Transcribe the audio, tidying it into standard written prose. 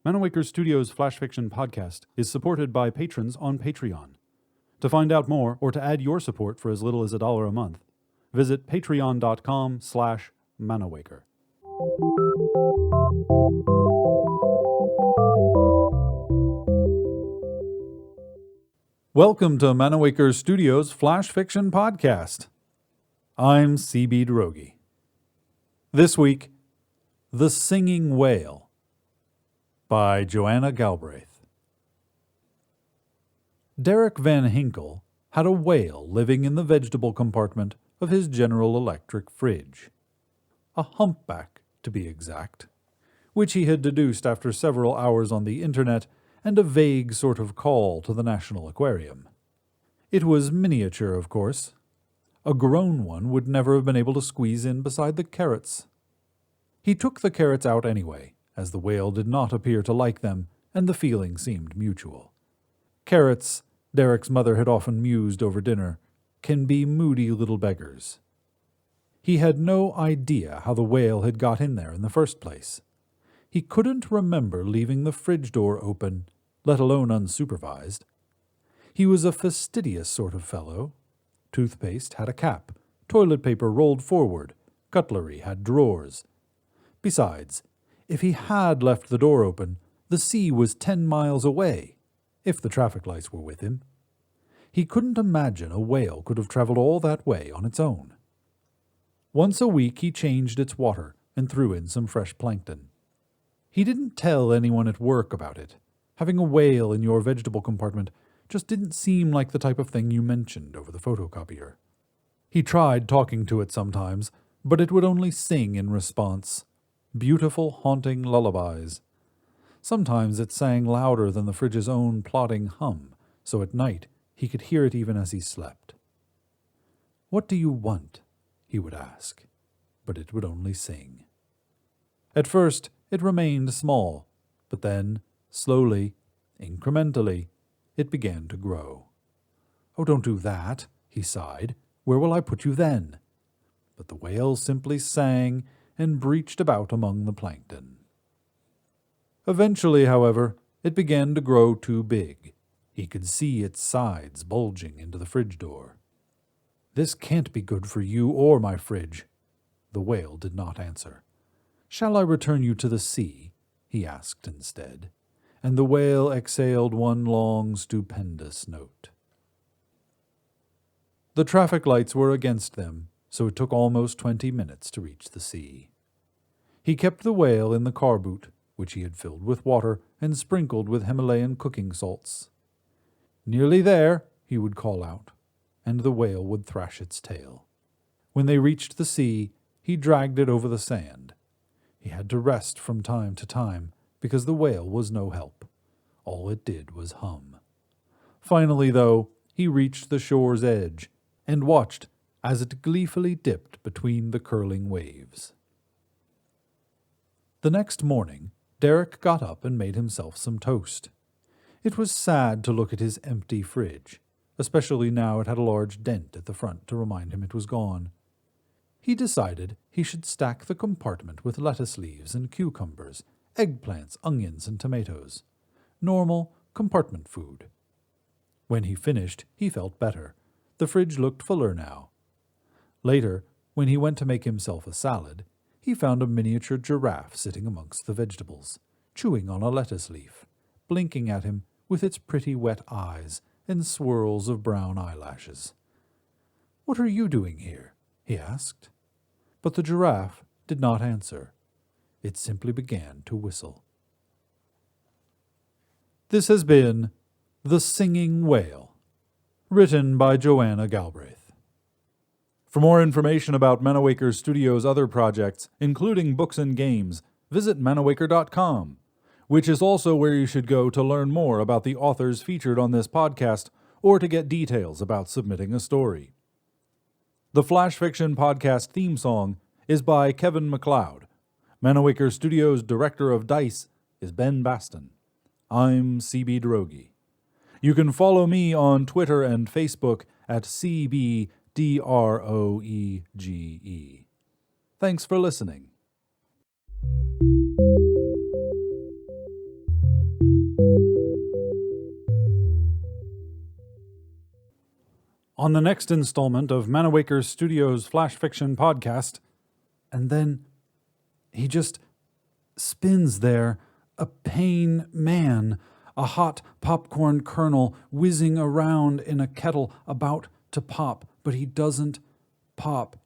Manawaker Studios Flash Fiction Podcast is supported by patrons on Patreon. To find out more or to add your support for as little as $1 a month, visit patreon.com/Manawaker. Welcome to Manawaker Studios Flash Fiction Podcast. I'm C.B. Droege. This week, The Singing Whale by Joanna Galbraith. Derek Van Hinkle had a whale living in the vegetable compartment of his General Electric fridge. A humpback, to be exact, which he had deduced after several hours on the internet and a vague sort of call to the National Aquarium. It was miniature, of course. A grown one would never have been able to squeeze in beside the carrots. He took the carrots out anyway, as the whale did not appear to like them, and the feeling seemed mutual. Carrots, Derek's mother had often mused over dinner, can be moody little beggars. He had no idea how the whale had got in there in the first place. He couldn't remember leaving the fridge door open, let alone unsupervised. He was a fastidious sort of fellow. Toothpaste had a cap, toilet paper rolled forward, cutlery had drawers. Besides, if he had left the door open, the sea was 10 miles away, if the traffic lights were with him. He couldn't imagine a whale could have traveled all that way on its own. Once a week he changed its water and threw in some fresh plankton. He didn't tell anyone at work about it. Having a whale in your vegetable compartment just didn't seem like the type of thing you mentioned over the photocopier. He tried talking to it sometimes, but it would only sing in response. Beautiful, haunting lullabies. Sometimes it sang louder than the fridge's own plodding hum, so at night he could hear it even as he slept. "What do you want?" he would ask, but it would only sing. At first, it remained small, but then, slowly, incrementally, it began to grow. "Oh, don't do that," he sighed. "Where will I put you then?" But the whale simply sang and breached about among the plankton. Eventually, however, it began to grow too big. He could see its sides bulging into the fridge door. "This can't be good for you or my fridge." The whale did not answer. "Shall I return you to the sea?" he asked instead, and the whale exhaled one long, stupendous note. The traffic lights were against them, so it took almost 20 minutes to reach the sea. He kept the whale in the car boot, which he had filled with water and sprinkled with Himalayan cooking salts. "Nearly there," he would call out, and the whale would thrash its tail. When they reached the sea, he dragged it over the sand. He had to rest from time to time, because the whale was no help. All it did was hum. Finally, though, he reached the shore's edge, and watched as it gleefully dipped between the curling waves. The next morning, Derek got up and made himself some toast. It was sad to look at his empty fridge, especially now it had a large dent at the front to remind him it was gone. He decided he should stack the compartment with lettuce leaves and cucumbers, eggplants, onions, and tomatoes. Normal compartment food. When he finished, he felt better. The fridge looked fuller now. Later, when he went to make himself a salad, he found a miniature giraffe sitting amongst the vegetables, chewing on a lettuce leaf, blinking at him with its pretty wet eyes and swirls of brown eyelashes. "What are you doing here?" he asked. But the giraffe did not answer. It simply began to whistle. This has been The Singing Whale, written by Joanna Galbraith. For more information about Manawaker Studios' other projects, including books and games, visit manawaker.com, which is also where you should go to learn more about the authors featured on this podcast or to get details about submitting a story. The Flash Fiction Podcast theme song is by Kevin MacLeod. Manawaker Studios' director of DICE is Ben Baston. I'm C.B. Droege. You can follow me on Twitter and Facebook at CBDROEGE. Thanks for listening. on the next installment of Manawaker Studios Flash Fiction Podcast. And then he just spins there, a pain man, a hot popcorn kernel whizzing around in a kettle about to pop, but he doesn't pop.